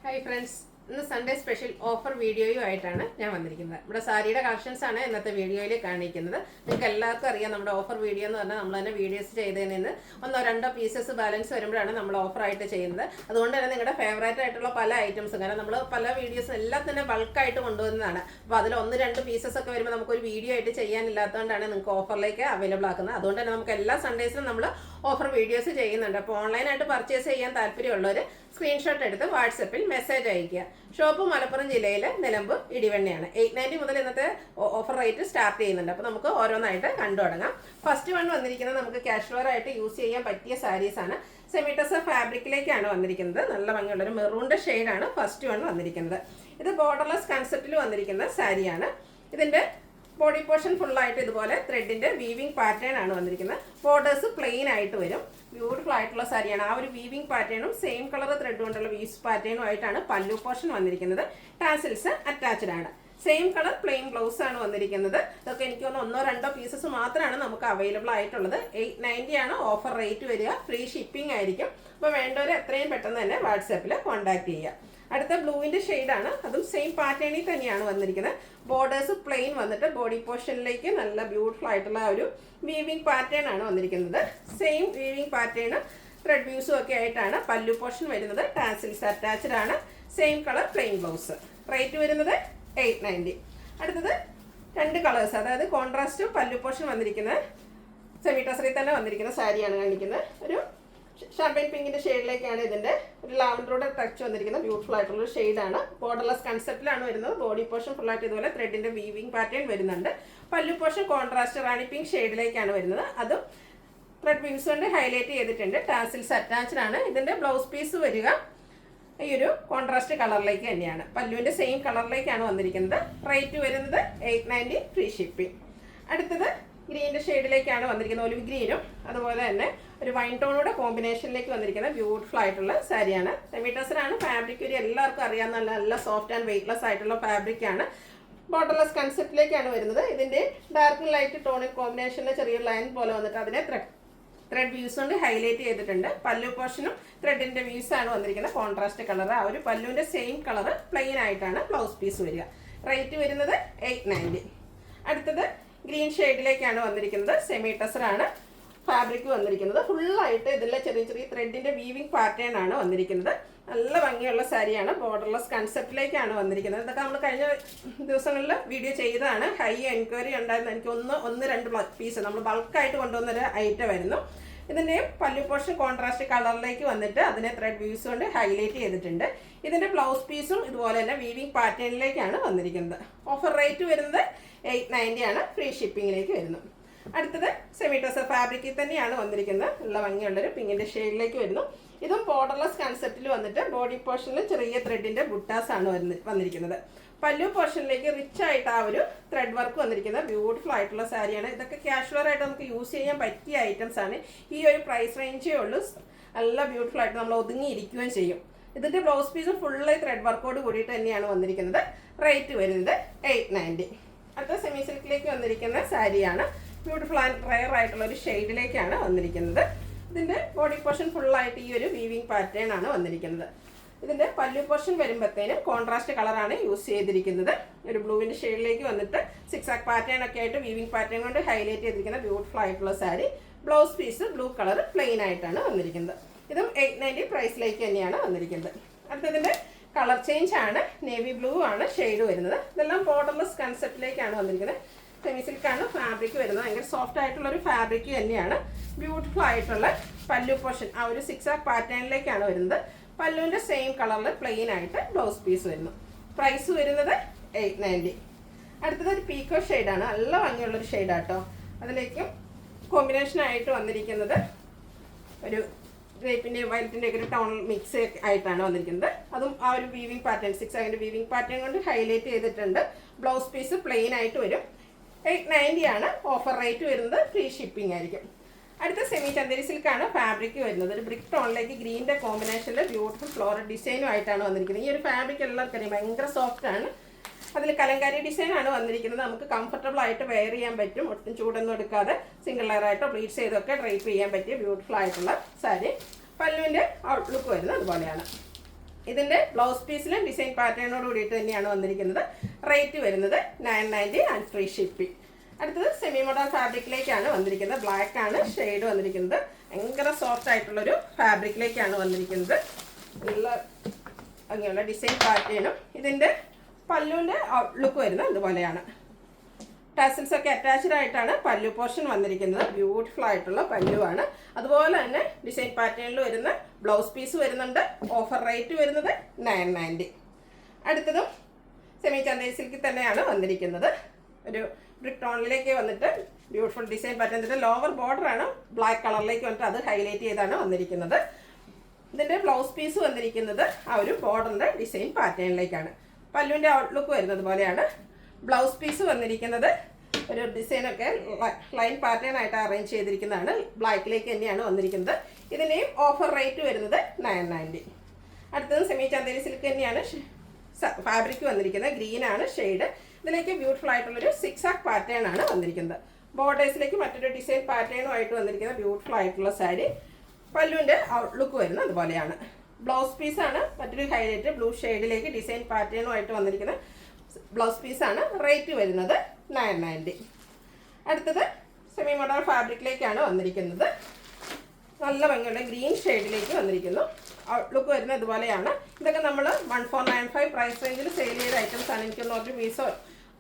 Hi friends, ഇന്ന് Sunday special offer വീഡിയോയുമായിട്ടാണ് ഞാൻ വന്നിരിക്കുന്നത്. നമ്മുടെ സാരിയുടെ കളക്ഷൻസ് ആണ് ഇന്നത്തെ വീഡിയോയിൽ കാണിക്കുന്നത്. നിങ്ങൾക്ക് എല്ലാവർക്കും അറിയാം നമ്മുടെ ഓഫർ വീഡിയോ എന്ന് പറഞ്ഞാൽ നമ്മൾ തന്നെ വീഡിയോസ് ചെയ്തതിൽ നിന്ന് ഒന്നോ രണ്ടോ പീസസ് ബാലൻസ് വരുമ്പോഴാണ് നമ്മൾ ഓഫറായിട്ട് ചെയ്യുന്നത്. അതുകൊണ്ട് തന്നെ നിങ്ങളുടെ ഫേവറേറ്റ് ആയിട്ടുള്ള പല ഐറ്റംസും, കാരണം നമ്മൾ പല വീഡിയോസും എല്ലാം തന്നെ ബൾക്കായിട്ട് കൊണ്ടുവന്നതാണ്. അപ്പോൾ അതിൽ ഒന്ന് രണ്ട് പീസസ് ഒക്കെ വരുമ്പോൾ നമുക്കൊരു വീഡിയോ ആയിട്ട് ചെയ്യാനില്ലാത്തതുകൊണ്ടാണ് നിങ്ങൾക്ക് ഓഫറിലേക്ക് അവൈലബിൾ ആക്കുന്നത്. അതുകൊണ്ട് തന്നെ നമുക്ക് എല്ലാ സൺഡേസിലും നമ്മൾ ഓഫർ വീഡിയോസ് ചെയ്യുന്നുണ്ട്. അപ്പോൾ ഓൺലൈനായിട്ട് പർച്ചേസ് ചെയ്യാൻ താല്പര്യമുള്ളവർ സ്ക്രീൻഷോട്ട് എടുത്ത് വാട്സപ്പിൽ മെസ്സേജ് അയയ്ക്കുക. ഷോപ്പ് മലപ്പുറം ജില്ലയിലെ നിലമ്പൂർ ഇടിവണ്ണയാണ്. 890 മുതൽ ഇന്നത്തെ ഓഫർ റേറ്റ് സ്റ്റാർട്ട് ചെയ്യുന്നുണ്ട്. അപ്പോൾ നമുക്ക് ഓരോന്നായിട്ട് കണ്ടു തുടങ്ങാം. ഫസ്റ്റ് വൺ വന്നിരിക്കുന്നത് നമുക്ക് കാഷ്വൽ ആയിട്ട് യൂസ് ചെയ്യാൻ പറ്റിയ സാരീസാണ്. സെമിറ്റസ ഫാബ്രിക്കിലേക്കാണ് വന്നിരിക്കുന്നത്. നല്ല ഭംഗിയുള്ളൊരു മെറൂണിൻ്റെ ഷെയ്ഡാണ് ഫസ്റ്റ് വൺ വന്നിരിക്കുന്നത്. ഇത് ബോർഡർലെസ് കൺസെപ്റ്റിൽ വന്നിരിക്കുന്ന സാരിയാണ്. ഇതിൻ്റെ ബോഡി പോർഷൻ ഫുള്ളായിട്ട് ഇതുപോലെ ത്രെഡിൻ്റെ വീവിംഗ് പാറ്റേൺ ആണ് വന്നിരിക്കുന്നത്. ബോർഡേഴ്സ് പ്ലെയിൻ ആയിട്ട് വരും. ബ്യൂട്ടിഫുൾ ആയിട്ടുള്ള സാരിയാണ്. ആ ഒരു വീവിംഗ് പാറ്റേണും സെയിം കളർ ത്രെഡ് കൊണ്ടുള്ള വീവ്സ് പാറ്റേണും ആയിട്ടാണ് പല്ലു പോർഷൻ വന്നിരിക്കുന്നത്. ടാസിൽസ് അറ്റാച്ച്ഡ് ആണ്. സെയിം കളർ പ്ലെയിൻ ബ്ലൗസ് ആണ് വന്നിരിക്കുന്നത്. ഇതൊക്കെ എനിക്ക് തോന്നുന്നു ഒന്നോ രണ്ടോ പീസസ് മാത്രമാണ് നമുക്ക് അവൈലബിൾ ആയിട്ടുള്ളത്. 890 ആണ് ഓഫർ റേറ്റ് വരിക. ഫ്രീ ഷിപ്പിംഗ് ആയിരിക്കും. അപ്പോൾ വേണ്ടവർ എത്രയും പെട്ടെന്ന് തന്നെ വാട്സാപ്പിൽ കോൺടാക്ട് ചെയ്യുക. അടുത്ത ബ്ലൂവിൻ്റെ ഷെയ്ഡാണ്. അതും സെയിം പാറ്റേണിൽ തന്നെയാണ് വന്നിരിക്കുന്നത്. ബോർഡേഴ്സ് പ്ലെയിൻ വന്നിട്ട് ബോഡി പോർഷനിലേക്ക് നല്ല ബ്യൂട്ടിഫുൾ ആയിട്ടുള്ള ഒരു വീവിംഗ് പാറ്റേൺ ആണ് വന്നിരിക്കുന്നത്. സെയിം വീവിംഗ് പാറ്റേൺ ത്രെഡ് വ്യൂസും ഒക്കെ ആയിട്ടാണ് പല്ലു പോർഷൻ വരുന്നത്. ടാസിൽസ് അറ്റാച്ച്ഡ് ആണ്. Same colour plain blouse. Rate വരുന്നത് 890. അടുത്തത് രണ്ട് കളേഴ്സ്, അതായത് കോൺട്രാസ്റ്റ് പല്ലു പോർഷൻ വന്നിരിക്കുന്നത് സെമി ടസറിൽ തന്നെ വന്നിരിക്കുന്ന സാരിയാണ് കാണിക്കുന്നത്. ഒരു ഷാമ്പൈൻ പിങ്കിൻ്റെ ഷെയ്ഡിലേക്കാണ് ഇതിൻ്റെ ഒരു ലാവൻഡറുടെ ടച്ച് വന്നിരിക്കുന്നത്. ബ്യൂട്ടിഫുൾ ആയിട്ടുള്ളൊരു ഷെയ്ഡാണ്. ബോർഡർലെസ് കൺസെപ്റ്റിലാണ് വരുന്നത്. ബോഡി പോർഷൻ ഫുള്ളായിട്ട് ഇതുപോലെ ത്രെഡിൻ്റെ വീവിംഗ് പാറ്റേൺ വരുന്നുണ്ട്. പല്ലു പോർഷൻ കോൺട്രാസ്റ്റ് റാണി പിങ്ക് ഷെയ്ഡിലേക്കാണ് വരുന്നത്. അതും ത്രെഡ് വീവ്സ് കൊണ്ട് ഹൈലൈറ്റ് ചെയ്തിട്ടുണ്ട്. ടാസിൽസ് അറ്റാച്ച്ഡ് ആണ്. ഇതിൻ്റെ ബ്ലൗസ് പീസ് വരിക ഈ ഒരു കോൺട്രാസ്റ്റ് കളറിലേക്ക് തന്നെയാണ്. പല്ലുവിൻ്റെ സെയിം കളറിലേക്കാണ് വന്നിരിക്കുന്നത്. റേറ്റ് വരുന്നത് 890 ഫ്രീ ഷിപ്പിംഗ്. അടുത്തത് ഗ്രീൻ്റെ ഷെയ്ഡിലേക്കാണ് വന്നിരിക്കുന്നത്. ഒലിവ് ഗ്രീനും അതുപോലെ തന്നെ ഒരു വൈൻ ടോണൂടെ കോമ്പിനേഷനിലേക്ക് വന്നിരിക്കുന്ന ബ്യൂട്ടിഫുൾ ആയിട്ടുള്ള സാരിയാണ്. സെമിറ്റസറാണ് ഫാബ്രിക്. ഒരു എല്ലാവർക്കും അറിയാവുന്ന നല്ല സോഫ്റ്റ് ആൻഡ് വെയ്റ്റ്ലെസ് ആയിട്ടുള്ള ഫാബ്രിക്കാണ്. ബോർഡർലെസ് കൺസെപ്റ്റിലേക്കാണ് വരുന്നത്. ഇതിൻ്റെ ഡാർക്ക് ലൈറ്റ് ടോണിൽ കോമ്പിനേഷനിൽ ചെറിയൊരു ലൈൻ പോലെ വന്നിട്ട് അതിനെ ത്രെഡ് വ്യൂസ് കൊണ്ട് ഹൈലൈറ്റ് ചെയ്തിട്ടുണ്ട്. പല്ലു പോർഷനും ത്രെഡിൻ്റെ വ്യൂസ് ആണ് വന്നിരിക്കുന്നത്. Contrast colour. ആ ഒരു പല്ലുവിൻ്റെ സെയിം കളർ പ്ലെയിൻ ആയിട്ടാണ് ബ്ലൗസ് പീസ് വരിക. റേറ്റ് വരുന്നത് 890. അടുത്തത് ഗ്രീൻ ഷെയ്ഡിലേക്കാണ് വന്നിരിക്കുന്നത്. സെമി ടസറാണ് ഫാബ്രിക് വന്നിരിക്കുന്നത്. ഫുള്ളായിട്ട് ഇതിലെ ചെറിയ ചെറിയ ത്രെഡിൻ്റെ വീവിംഗ് പാറ്റേൺ ആണ് വന്നിരിക്കുന്നത്. നല്ല ഭംഗിയുള്ള സാരിയാണ്. ബോർഡർലെസ് കൺസെപ്റ്റിലേക്കാണ് വന്നിരിക്കുന്നത്. ഇതൊക്കെ നമ്മൾ കഴിഞ്ഞ ദിവസങ്ങളിൽ വീഡിയോ ചെയ്തതാണ്. ഹൈ എൻക്വയറി ഉണ്ടായിരുന്നു. എനിക്ക് ഒന്ന് രണ്ട് പീസ് നമ്മൾ ബൾക്കായിട്ട് കൊണ്ടുവന്നൊരു ഐറ്റം ആയിരുന്നു. ഇതിൻ്റെയും പല്ലു പോർഷൻ കോൺട്രാസ്റ്റ് കളറിലേക്ക് വന്നിട്ട് അതിനെ ത്രെഡ് വ്യൂസ് കൊണ്ട് ഹൈലൈറ്റ് ചെയ്തിട്ടുണ്ട്. ഇതിൻ്റെ ബ്ലൗസ് പീസും ഇതുപോലെ തന്നെ വീവിംഗ് പാറ്റേണിലേക്കാണ് വന്നിരിക്കുന്നത്. ഓഫർ റേറ്റ് വരുന്നത് 890 ആണ്. ഫ്രീ ഷിപ്പിങ്ങിലേക്ക് വരുന്നു. അടുത്തത് സെമി ടസർ ഫാബ്രിക്കിൽ തന്നെയാണ് വന്നിരിക്കുന്നത്. നല്ല ഭംഗിയുള്ളൊരു പിങ്കിൻ്റെ ഷെയ്ഡിലേക്ക് വരുന്നു. ഇതും ബോർഡർലെസ് കൺസെപ്റ്റിൽ വന്നിട്ട് ബോഡി പോർഷനിൽ ചെറിയ ത്രെഡിൻ്റെ ബുട്ടാസ് ആണ് വന്നിരിക്കുന്നത്. പല്ലു പോർഷനിലേക്ക് റിച്ച് ആയിട്ട് ആ ഒരു ത്രെഡ് വർക്ക് വന്നിരിക്കുന്നത്. ബ്യൂട്ടിഫുൾ ആയിട്ടുള്ള സാരിയാണ്. ഇതൊക്കെ കാഷ്വൽ ആയിട്ട് നമുക്ക് യൂസ് ചെയ്യാൻ പറ്റിയ ഐറ്റംസ് ആണ്. ഈ ഒരു പ്രൈസ് റേഞ്ചേ ഉള്ളൂ. നല്ല ബ്യൂട്ടിഫുൾ ആയിട്ട് നമ്മൾ ഒതുങ്ങിയിരിക്കുകയും ചെയ്യും. ഇതിൻ്റെ ബ്ലൗസ് പീസ് ഫുള്ള് ത്രെഡ് വർക്കോട് കൂടിയിട്ട് തന്നെയാണ് വന്നിരിക്കുന്നത്. റേറ്റ് വരുന്നത് 890. അടുത്ത സെമി സിൽക്കിലേക്ക് വന്നിരിക്കുന്ന സാരിയാണ്. ബ്യൂട്ടിഫുൾ ആൻഡ് റെയർ ആയിട്ടുള്ള ഒരു ഷെയ്ഡിലേക്കാണ് വന്നിരിക്കുന്നത്. ഇതിൻ്റെ ബോഡി പോർഷൻ ഫുള്ളായിട്ട് ഈ ഒരു വീവിംഗ് പാറ്റേൺ ആണ് വന്നിരിക്കുന്നത്. ഇതിൻ്റെ പല്ലു പോർഷൻ വരുമ്പോഴത്തേനും കോൺട്രാസ്റ്റ് കളറാണ് യൂസ് ചെയ്തിരിക്കുന്നത്. ഒരു ബ്ലൂവിൻ്റെ ഷെയ്ഡിലേക്ക് വന്നിട്ട് സിക്സാക് പാറ്റേൺ ഒക്കെ ആയിട്ട് വീവിംഗ് പാറ്റേൺ കൊണ്ട് ഹൈലൈറ്റ് ചെയ്തിരിക്കുന്ന ബ്യൂട്ടിഫുൾ ആയിട്ടുള്ള sari. Blouse piece blue colour plain ആയിട്ടാണ് വന്നിരിക്കുന്നത്. ഇതും 890 പ്രൈസിലേക്ക് തന്നെയാണ് വന്നിരിക്കുന്നത്. അടുത്തതിൻ്റെ കളർ ചേഞ്ച് ആണ്. നേവി ബ്ലൂ ആണ് ഷെയ്ഡ് വരുന്നത്. ഇതെല്ലാം ബോർഡർലെസ് കൺസെപ്റ്റിലേക്കാണ് വന്നിരിക്കുന്നത്. സെമി സിൽക്കാണ് ഫാബ്രിക് വരുന്നത്. ഭയങ്കര സോഫ്റ്റ് ആയിട്ടുള്ള ഒരു ഫാബ്രിക് തന്നെയാണ്. ബ്യൂട്ടിഫുൾ ആയിട്ടുള്ള പല്ലു പോർഷൻ ആ ഒരു സിക്സാക് പാറ്റേണിലേക്കാണ് വരുന്നത്. പല്ലുവിൻ്റെ സെയിം കളറിൽ പ്ലെയിൻ ആയിട്ട് ബ്ലൗസ് പീസ് വരുന്നു. പ്രൈസ് വരുന്നത് 890. അടുത്തത് ഒരു പീക്കോ ഷെയ്ഡാണ്. നല്ല ഭംഗിയുള്ളൊരു ഷെയ്ഡാട്ടോ. അതിലേക്കും കോമ്പിനേഷനായിട്ട് വന്നിരിക്കുന്നത് ഒരു ഗ്രേപ്പിൻ്റെ വയലറ്റിൻ്റെ ഒക്കെ ഒരു ടോൺ മിക്സ് ആയിട്ടാണ് വന്നിരിക്കുന്നത്. അതും ആ ഒരു വീവിംഗ് പാറ്റേൺ സിക്സാകിൻ്റെ വീവിംഗ് പാറ്റേൺ കൊണ്ട് ഹൈലൈറ്റ് ചെയ്തിട്ടുണ്ട്. ബ്ലൗസ് പീസ് പ്ലെയിൻ ആയിട്ട് വരും. 890 ആണ് ഓഫർ റേറ്റ് വരുന്നത്. ഫ്രീ ഷിപ്പിംഗ് ആയിരിക്കും. അടുത്ത സെമി ചന്ദേരി സിൽക്കാണ് ഫാബ്രിക് വരുന്നത്. ഒരു ബ്രിക്ക് ടോണിലേക്ക് ഗ്രീൻ്റെ കോമ്പിനേഷനിൽ ബ്യൂട്ടിഫുൾ ഫ്ലോറൽ ഡിസൈനും ആയിട്ടാണ് വന്നിരിക്കുന്നത്. ഈ ഒരു ഫാബ്രിക് എല്ലാവർക്കും അറിയാം, ഭയങ്കര സോഫ്റ്റ് ആണ്. അതിൽ കലങ്കാരി ഡിസൈൻ ആണ് വന്നിരിക്കുന്നത്. നമുക്ക് കംഫർട്ടബിൾ ആയിട്ട് വെയർ ചെയ്യാൻ പറ്റും. ഒട്ടും ചൂടൊന്നും എടുക്കാതെ സിംഗിൾ ലെയർ ആയിട്ടോ ബ്ലീച്ച് ചെയ്തൊക്കെ ഡ്രൈപ്പ് ചെയ്യാൻ പറ്റിയ ബ്യൂട്ടിഫുൾ ആയിട്ടുള്ള സാരി. പല്ലുവിൻ്റെ ഔട്ട്ലുക്ക് വരുന്നത് അതുപോലെയാണ്. ഇതിൻ്റെ ബ്ലൗസ് പീസിലും ഡിസൈൻ പാറ്റേണോട് കൂടിയിട്ട് തന്നെയാണ് വന്നിരിക്കുന്നത്. റേറ്റ് വരുന്നത് 990 ആൻഡ് ഫ്രീ ഷിപ്പിംഗ്. അടുത്തത് സെമി മോഡൽ ഫാബ്രിക്കിലേക്കാണ് വന്നിരിക്കുന്നത്. ബ്ലാക്ക് ആണ് ഷെയ്ഡ് വന്നിരിക്കുന്നത്. ഭയങ്കര സോഫ്റ്റ് ആയിട്ടുള്ളൊരു ഫാബ്രിക്കിലേക്കാണ് വന്നിരിക്കുന്നത്. നല്ല അങ്ങനെയുള്ള ഡിസൈൻ പാറ്റേണും ഇതിൻ്റെ പല്ലുവിൻ്റെ ലുക്ക് വരുന്നത് ഇതുപോലെയാണ്. ടാസിൽസ് ഒക്കെ അറ്റാച്ച്ഡ് ആയിട്ടാണ് പല്ലു പോർഷൻ വന്നിരിക്കുന്നത്. ബ്യൂട്ടിഫുൾ ആയിട്ടുള്ള പല്ലുവാണ്. അതുപോലെ തന്നെ ഡിസൈൻ പാറ്റേണിൽ വരുന്ന ബ്ലൗസ് പീസ് വരുന്നുണ്ട്. ഓഫർ റേറ്റ് വരുന്നത് 990. അടുത്തതും സെമി ചന്തേരി സിൽക്കിൽ തന്നെയാണ് വന്നിരിക്കുന്നത്. ഒരു ബ്രിക്ക് ടോണിലേക്ക് വന്നിട്ട് ബ്യൂട്ടിഫുൾ ഡിസൈൻ പാറ്റേൺ. ഇതിൻ്റെ ലോവർ ബോർഡറാണ് ബ്ലാക്ക് കളറിലേക്ക് വന്നിട്ട് അത് ഹൈലൈറ്റ് ചെയ്താണ് വന്നിരിക്കുന്നത്. ഇതിൻ്റെ ബ്ലൗസ് പീസ് വന്നിരിക്കുന്നത് ആ ഒരു ബോർഡറിൻ്റെ ഡിസൈൻ പാറ്റേണിലേക്കാണ്. പല്ലുവിൻ്റെ ഔട്ട്ലുക്ക് വരുന്നത് പോലെയാണ്. ബ്ലൗസ് പീസ് വന്നിരിക്കുന്നത് ഒരു ഡിസൈനൊക്കെ ലൈൻ പാറ്റേൺ ആയിട്ട് അറേഞ്ച് ചെയ്തിരിക്കുന്നതാണ്. ബ്ലാക്കിലേക്ക് തന്നെയാണ് വന്നിരിക്കുന്നത്. ഇതിൻ്റെയും ഓഫർ റേറ്റ് വരുന്നത് 990. അടുത്തത് സെമി ചന്തേരി സിൽക്ക് തന്നെയാണ് ഫാബ്രിക് വന്നിരിക്കുന്നത്. ഗ്രീനാണ് ഷെയ്ഡ്. ഇതിലേക്ക് ബ്യൂട്ടിഫുൾ ആയിട്ടുള്ളൊരു സിക്സാക് പാറ്റേൺ ആണ് വന്നിരിക്കുന്നത്. ബോർഡേഴ്സിലേക്ക് മറ്റൊരു ഡിസൈൻ പാറ്റേണുമായിട്ട് വന്നിരിക്കുന്ന ബ്യൂട്ടിഫുൾ ആയിട്ടുള്ള സാരി. പല്ലുവിൻ്റെ ഔട്ട്ലുക്ക് വരുന്നത് അതുപോലെയാണ്. ബ്ലൗസ് പീസാണ് മറ്റൊരു ഹൈലൈറ്റ് ബ്ലൂ ഷെയ്ഡിലേക്ക് ഡിസൈൻ പാറ്റേണുമായിട്ട് വന്നിരിക്കുന്ന ബ്ലൗസ് പീസാണ്. റേറ്റ് വരുന്നത് 990. അടുത്തത് സെമി മോഡൽ ഫാബ്രിക്കിലേക്കാണ് വന്നിരിക്കുന്നത്. നല്ല ഭംഗിയുള്ള ഗ്രീൻ ഷെയ്ഡിലേക്ക് വന്നിരിക്കുന്നു. ഔട്ട്ലുക്ക് വരുന്നത് ഇതുപോലെയാണ്. ഇതൊക്കെ നമ്മൾ 1495 പ്രൈസ് റേഞ്ചിൽ സെയിൽ ചെയ്ത ഐറ്റംസ് ആണ്. എനിക്കൊന്ന് ഒരു പീസോ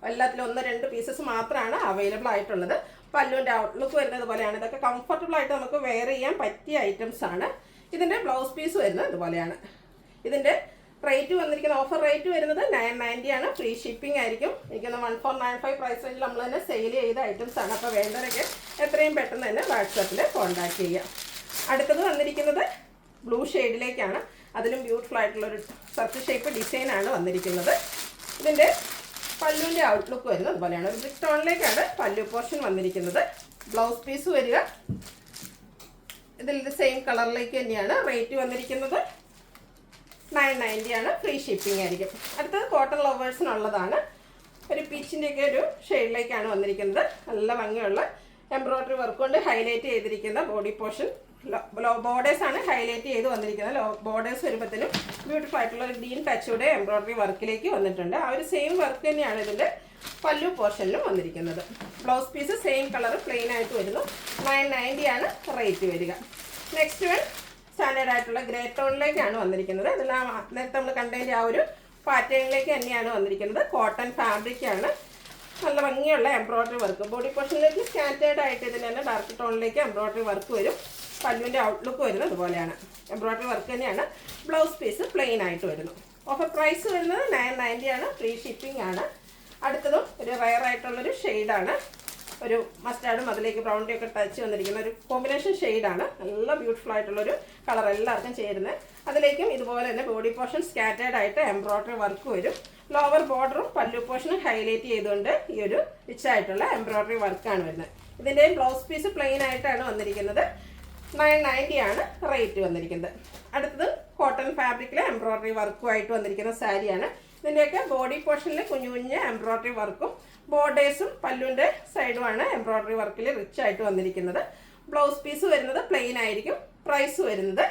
എല്ലാത്തിലും 1-2 പീസസ് മാത്രമാണ് അവൈലബിൾ ആയിട്ടുള്ളത്. പല്ലുവിൻ്റെ ഔട്ട്ലുക്ക് വരുന്നത് ഇതുപോലെയാണ്. ഇതൊക്കെ കംഫർട്ടബിൾ ആയിട്ട് നമുക്ക് വെയർ ചെയ്യാൻ പറ്റിയ ഐറ്റംസ് ആണ്. ഇതിൻ്റെ ബ്ലൗസ് പീസ് വരുന്നത് ഇതുപോലെയാണ്. ഇതിൻ്റെ റേറ്റ് വന്നിരിക്കുന്ന ഓഫർ റേറ്റ് വരുന്നത് 990 ആണ്. ഫ്രീ ഷിപ്പിംഗ് ആയിരിക്കും. എനിക്കൊന്ന് 1495 പ്രൈസ് റേഞ്ചിൽ നമ്മൾ തന്നെ സെയിൽ ചെയ്ത ഐറ്റംസ് ആണ്. അപ്പോൾ വേണ്ടവരൊക്കെ എത്രയും പെട്ടെന്ന് തന്നെ വാട്സാപ്പിൽ കോൺടാക്ട് ചെയ്യുക. അടുത്തത് വന്നിരിക്കുന്നത് ബ്ലൂ ഷെയ്ഡിലേക്കാണ്. അതിലും ബ്യൂട്ടിഫുൾ ആയിട്ടുള്ളൊരു സർക്കിൾ ഷേപ്പ് ഡിസൈനാണ് വന്നിരിക്കുന്നത്. ഇതിൻ്റെ പല്ലുവിൻ്റെ ഔട്ട്ലുക്ക് വരുന്നത് അതുപോലെയാണ്. ഒരു ബ്രിക്ക് ടോണിലേക്കാണ് പല്ലു പോർഷൻ വന്നിരിക്കുന്നത്. ബ്ലൗസ് പീസ് വരിക ഇതിൽ സെയിം കളറിലേക്ക് തന്നെയാണ്. റേറ്റ് വന്നിരിക്കുന്നത് 990 ആണ്. ഫ്രീ ഷിപ്പിംഗ് ആയിരിക്കും. അടുത്തത് കോട്ടൺ ലവേഴ്സിനുള്ളതാണ്. ഒരു പീച്ചിൻ്റെയൊക്കെ ഒരു ഷെയ്ഡിലേക്കാണ് വന്നിരിക്കുന്നത്. നല്ല ഭംഗിയുള്ള എംബ്രോയ്ഡറി വർക്ക് കൊണ്ട് ഹൈലൈറ്റ് ചെയ്തിരിക്കുന്ന ബോഡി പോർഷൻ. ബോർഡേഴ്സ് ആണ് ഹൈലൈറ്റ് ചെയ്ത് വന്നിരിക്കുന്നത്. ബോർഡേഴ്സ് വരുമ്പോഴത്തേനും ബ്യൂട്ടിഫുൾ ആയിട്ടുള്ള ഒരു ഗ്രീൻ ടച്ചോടെ എംബ്രോയ്ഡറി വർക്കിലേക്ക് വന്നിട്ടുണ്ട്. ആ ഒരു സെയിം വർക്ക് തന്നെയാണ് ഇതിൻ്റെ പല്ലു പോർഷനിലും വന്നിരിക്കുന്നത്. Blouse piece same colour plain ആയിട്ട് വരുന്നു. 990 ആണ് റേറ്റ് വരിക. നെക്സ്റ്റ് വൺ സ്റ്റാൻഡേർഡ് ആയിട്ടുള്ള ഗ്രേ ടോണിലേക്കാണ് വന്നിരിക്കുന്നത്. ഇതെല്ലാം നേരത്തെ നമ്മൾ കണ്ടതിൻ്റെ ആ ഒരു പാറ്റേണിലേക്ക് തന്നെയാണ് വന്നിരിക്കുന്നത്. കോട്ടൺ ഫാബ്രിക്കാണ്. നല്ല ഭംഗിയുള്ള എംബ്രോയ്ഡറി വർക്ക്. ബോഡി പോർഷനിലേക്ക് സ്കാറ്റേർഡ് ആയിട്ട് ഇതിന് തന്നെ ഡാർക്ക് ടോണിലേക്ക് എംബ്രോയ്ഡറി വർക്ക് വരും. പല്ലുവിൻ്റെ ഔട്ട്ലുക്ക് വരുന്നത് ഇതുപോലെയാണ്. എംബ്രോയ്ഡറി വർക്ക് തന്നെയാണ്. ബ്ലൗസ് പീസ് പ്ലെയിൻ ആയിട്ട് വരുന്നു. ഓഫർ പ്രൈസ് വരുന്നത് 990 ആണ്. ഫ്രീ ഷിപ്പിംഗ് ആണ്. അടുത്തതും ഒരു റയർ ആയിട്ടുള്ളൊരു ഷെയ്ഡാണ്. ഒരു മസ്റ്റാർഡും അതിലേക്ക് ബ്രൗണിൻ്റെ ഒക്കെ ടച്ച് വന്നിരിക്കുന്ന ഒരു കോമ്പിനേഷൻ ഷെയ്ഡാണ്. നല്ല ബ്യൂട്ടിഫുൾ ആയിട്ടുള്ളൊരു കളർ എല്ലാവർക്കും ചേരുന്നത്. അതിലേക്കും ഇതുപോലെ തന്നെ ബോഡി പോർഷൻ സ്കാറ്റേർഡ് ആയിട്ട് എംബ്രോയ്ഡറി വർക്ക് വരും. ലോവർ ബോർഡറും പല്ലു പോർഷനും ഹൈലൈറ്റ് ചെയ്തുകൊണ്ട് ഈ ഒരു റിച്ച് ആയിട്ടുള്ള എംബ്രോയ്ഡറി വർക്കാണ് വരുന്നത്. ഇതിൻ്റെ ബ്ലൗസ് പീസ് പ്ലെയിൻ ആയിട്ടാണ് വന്നിരിക്കുന്നത്. 990 ആണ് റേറ്റ് വന്നിരിക്കുന്നത്. അടുത്തത് കോട്ടൺ ഫാബ്രിക്കിലെ എംബ്രോയ്ഡറി വർക്കുമായിട്ട് വന്നിരിക്കുന്ന സാരിയാണ്. ഇതിൻ്റെയൊക്കെ ബോഡി പോർഷനിൽ കുഞ്ഞു കുഞ്ഞ് എംബ്രോയ്ഡറി വർക്കും ബോർഡേഴ്സും പല്ലുവിൻ്റെ സൈഡുമാണ് എംബ്രോയ്ഡറി വർക്കിൽ റിച്ച് ആയിട്ട് വന്നിരിക്കുന്നത്. ബ്ലൗസ് പീസ് വരുന്നത് പ്ലെയിൻ ആയിരിക്കും. പ്രൈസ് വരുന്നത്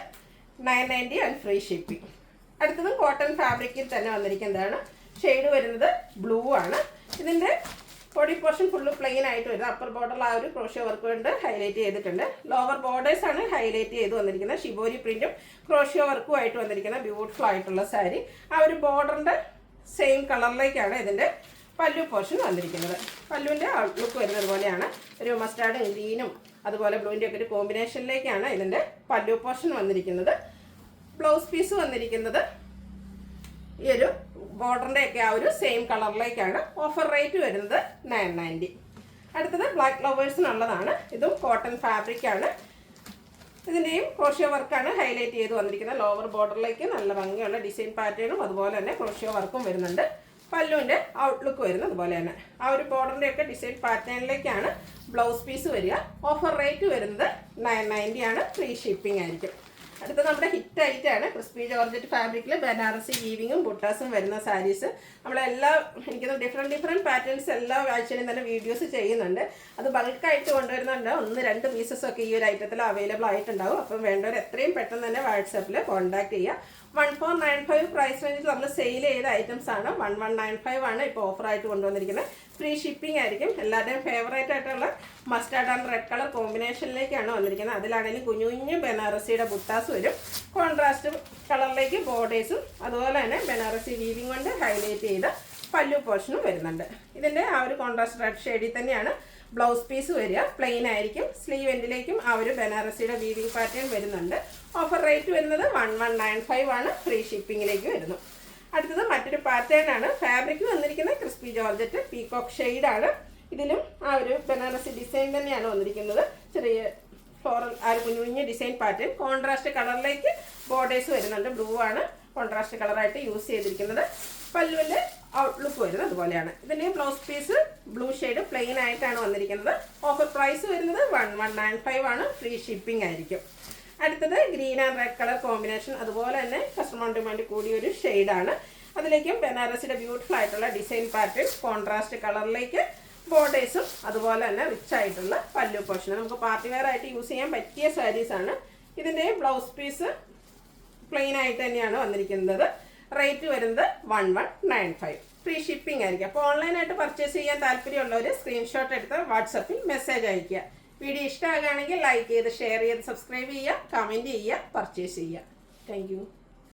990 ആൻഡ് ഫ്രീ ഷിപ്പിംഗ്. അടുത്തതും കോട്ടൺ ഫാബ്രിക്കിൽ തന്നെ വന്നിരിക്കുന്നതാണ്. ഷെയ്ഡ് വരുന്നത് ബ്ലൂ ആണ്. ഇതിൻ്റെ ബോഡി പോർഷൻ ഫുള്ള് പ്ലെയിൻ ആയിട്ട് വരുന്നത്. അപ്പർ ബോർഡറിൽ ആ ഒരു ക്രോഷ്യോ വർക്ക് കൊണ്ട് ഹൈലൈറ്റ് ചെയ്തിട്ടുണ്ട്. ലോവർ ബോർഡേഴ്സ് ആണ് ഹൈലൈറ്റ് ചെയ്ത് വന്നിരിക്കുന്നത്. ഷിബോരി പ്രിന്റും ക്രോഷ്യോ വർക്കും ആയിട്ട് വന്നിരിക്കുന്ന ബ്യൂട്ടിഫുൾ ആയിട്ടുള്ള സാരി. ആ ഒരു ബോർഡറിൻ്റെ സെയിം കളറിലേക്കാണ് ഇതിൻ്റെ പല്ലു പോർഷൻ വന്നിരിക്കുന്നത്. പല്ലുവിൻ്റെ ഔട്ട്ലുക്ക് വരുന്നത് പോലെയാണ്. ഒരു മസ്റ്റാർഡും ഗ്രീനും അതുപോലെ ബ്ലൂവിൻ്റെ ഒക്കെ ഒരു കോമ്പിനേഷനിലേക്കാണ് ഇതിൻ്റെ പല്ലു പോർഷൻ വന്നിരിക്കുന്നത്. ബ്ലൗസ് പീസ് വന്നിരിക്കുന്നത് ഈ ഒരു ബോർഡറിൻ്റെ ഒക്കെ ആ ഒരു സെയിം കളറിലേക്കാണ്. ഓഫർ റേറ്റ് വരുന്നത് 990. അടുത്തത് ബ്ലാക്ക് ലവേഴ്സിനുള്ളതാണ്. ഇതും കോട്ടൺ ഫാബ്രിക്കാണ്. ഇതിൻ്റെയും ക്രോഷ്യോ വർക്കാണ് ഹൈലൈറ്റ് ചെയ്ത് വന്നിരിക്കുന്നത്. ലോവർ ബോർഡറിലേക്ക് നല്ല ഭംഗിയുള്ള ഡിസൈൻ പാറ്റേണും അതുപോലെ തന്നെ ക്രോഷ്യോ വർക്കും വരുന്നുണ്ട്. പല്ലുവിൻ്റെ ഔട്ട്ലുക്ക് വരുന്നത് അതുപോലെ തന്നെ ആ ഒരു ബോർഡറിൻ്റെ ഒക്കെ ഡിസൈൻ പാറ്റേണിലേക്കാണ് ബ്ലൗസ് പീസ് വരിക. ഓഫർ റേറ്റ് വരുന്നത് 990 ആണ്. ഫ്രീ ഷിപ്പിംഗ് ആയിരിക്കും. അടുത്ത നമ്മുടെ ഹിറ്റ് ആയിട്ടാണ് ക്രിസ്പി ജോർജറ്റ് ഫാബ്രിക്കിൽ ബനാറസി വീവിങ്ങും ബുട്ടാസും വരുന്ന സാരീസ്. നമ്മളെല്ലാ എനിക്കൊന്ന് ഡിഫറെൻറ്റ് പാറ്റേൺസ് എല്ലാ ആഴ്ചയിലും തന്നെ വീഡിയോസ് ചെയ്യുന്നുണ്ട്. അത് ബൾക്കായിട്ട് കൊണ്ടുവരുന്നുണ്ട്. 1-2 പീസസൊക്കെ ഈ ഒരു ഐറ്റത്തിൽ അവൈലബിൾ ആയിട്ടുണ്ടാവും. അപ്പം വേണ്ടവർ എത്രയും പെട്ടെന്ന് തന്നെ വാട്സാപ്പിൽ കോൺടാക്ട് ചെയ്യുക. 1495 പ്രൈസ് റേഞ്ചിൽ നമ്മൾ സെയിൽ ചെയ്ത ഐറ്റംസ് ആണ്. 1195 ആണ് ഇപ്പോൾ ഓഫറായിട്ട് കൊണ്ടുവന്നിരിക്കുന്നത്. ഫ്രീ ഷിപ്പിംഗ് ആയിരിക്കും. എല്ലാവരുടെയും ഫേവറേറ്റ് ആയിട്ടുള്ള മസ്റ്റാർഡ് ആൻഡ് റെഡ് കളർ കോമ്പിനേഷനിലേക്കാണ് വന്നിരിക്കുന്നത്. അതിലാണെങ്കിലും കുഞ്ഞു കുഞ്ഞു ബനാറസിയുടെ ബുട്ടാസ് വരും. കോൺട്രാസ്റ്റ് കളറിലേക്ക് ബോർഡേഴ്സും അതുപോലെ തന്നെ ബനാറസി വീവിങ് കൊണ്ട് ഹൈലൈറ്റ് ചെയ്ത പല്ലു പോർഷനും വരുന്നുണ്ട്. ഇതിൻ്റെ ആ ഒരു കോൺട്രാസ്റ്റ് റെഡ് ഷെയ്ഡിൽ തന്നെയാണ് ബ്ലൗസ് പീസ് വരിക. പ്ലെയിൻ ആയിരിക്കും. സ്ലീവ് എൻഡിലേക്കും ആ ഒരു ബനാറസിയുടെ വീവിങ് പാറ്റേൺ വരുന്നുണ്ട്. ഓഫർ റേറ്റ് വരുന്നത് 1195 ആണ്. ഫ്രീ ഷിപ്പിങ്ങിലേക്ക് വരുന്നു. അടുത്തത് മറ്റൊരു പാറ്റേൺ ആണ്. ഫാബ്രിക് വന്നിരിക്കുന്നത് ക്രിസ്പി ജോർജറ്റ് പീകോക്ക് ഷെയ്ഡാണ്. ഇതിലും ആ ഒരു ബനാറസി ഡിസൈൻ തന്നെയാണ് വന്നിരിക്കുന്നത്. ചെറിയ ഫ്ലോറൽ ആ ഒരു കുഞ്ഞു കുഞ്ഞു ഡിസൈൻ പാറ്റേൺ. കോൺട്രാസ്റ്റ് കളറിലേക്ക് ബോർഡേഴ്സ് വരുന്നുണ്ട്. ബ്ലൂ ആണ് കോൺട്രാസ്റ്റ് കളറായിട്ട് യൂസ് ചെയ്തിരിക്കുന്നത്. പല്ലുവിൻ്റെ ഔട്ട്ലുക്ക് വരുന്നത് അതുപോലെയാണ്. ഇതിൻ്റെ blouse piece blue shade plain ആയിട്ടാണ് വന്നിരിക്കുന്നത്. ഓഫർ പ്രൈസ് വരുന്നത് 1195 ആണ്. ഫ്രീ ഷിപ്പിംഗ് ആയിരിക്കും. അടുത്തത് green and red colour combination. അതുപോലെ തന്നെ കസ്റ്റമർ ഡിമാൻഡ് കൂടിയൊരു ഷെയ്ഡാണ്. അതിലേക്കും ബനാറസിയുടെ ബ്യൂട്ടിഫുൾ ആയിട്ടുള്ള ഡിസൈൻ പാറ്റേൺ കോൺട്രാസ്റ്റ് കളറിലേക്ക് ബോർഡേഴ്സും അതുപോലെ തന്നെ റിച്ച് ആയിട്ടുള്ള പല്ലു പോർഷൻ. നമുക്ക് പാർട്ടി വെയർ ആയിട്ട് യൂസ് ചെയ്യാൻ പറ്റിയ സാരീസാണ്. ഇതിൻ്റെ ബ്ലൗസ് പീസ് പ്ലെയിൻ ആയിട്ട് തന്നെയാണ് വന്നിരിക്കുന്നത്. റേറ്റ് വരുന്നത് 1195. ഫ്രീ ഷിപ്പിംഗ് ആയിരിക്കും. അപ്പോൾ ഓൺലൈനായിട്ട് പർച്ചേസ് ചെയ്യാൻ താല്പര്യമുള്ളവർ സ്ക്രീൻഷോട്ട് എടുത്ത് വാട്സപ്പിൽ മെസ്സേജ് അയയ്ക്കുക. വീഡിയോ ഇഷ്ടമാകുകയാണെങ്കിൽ ലൈക്ക് ചെയ്ത് ഷെയർ ചെയ്ത് സബ്സ്ക്രൈബ് ചെയ്യുക, കമൻറ്റ് ചെയ്യുക, പർച്ചേസ് ചെയ്യുക. താങ്ക്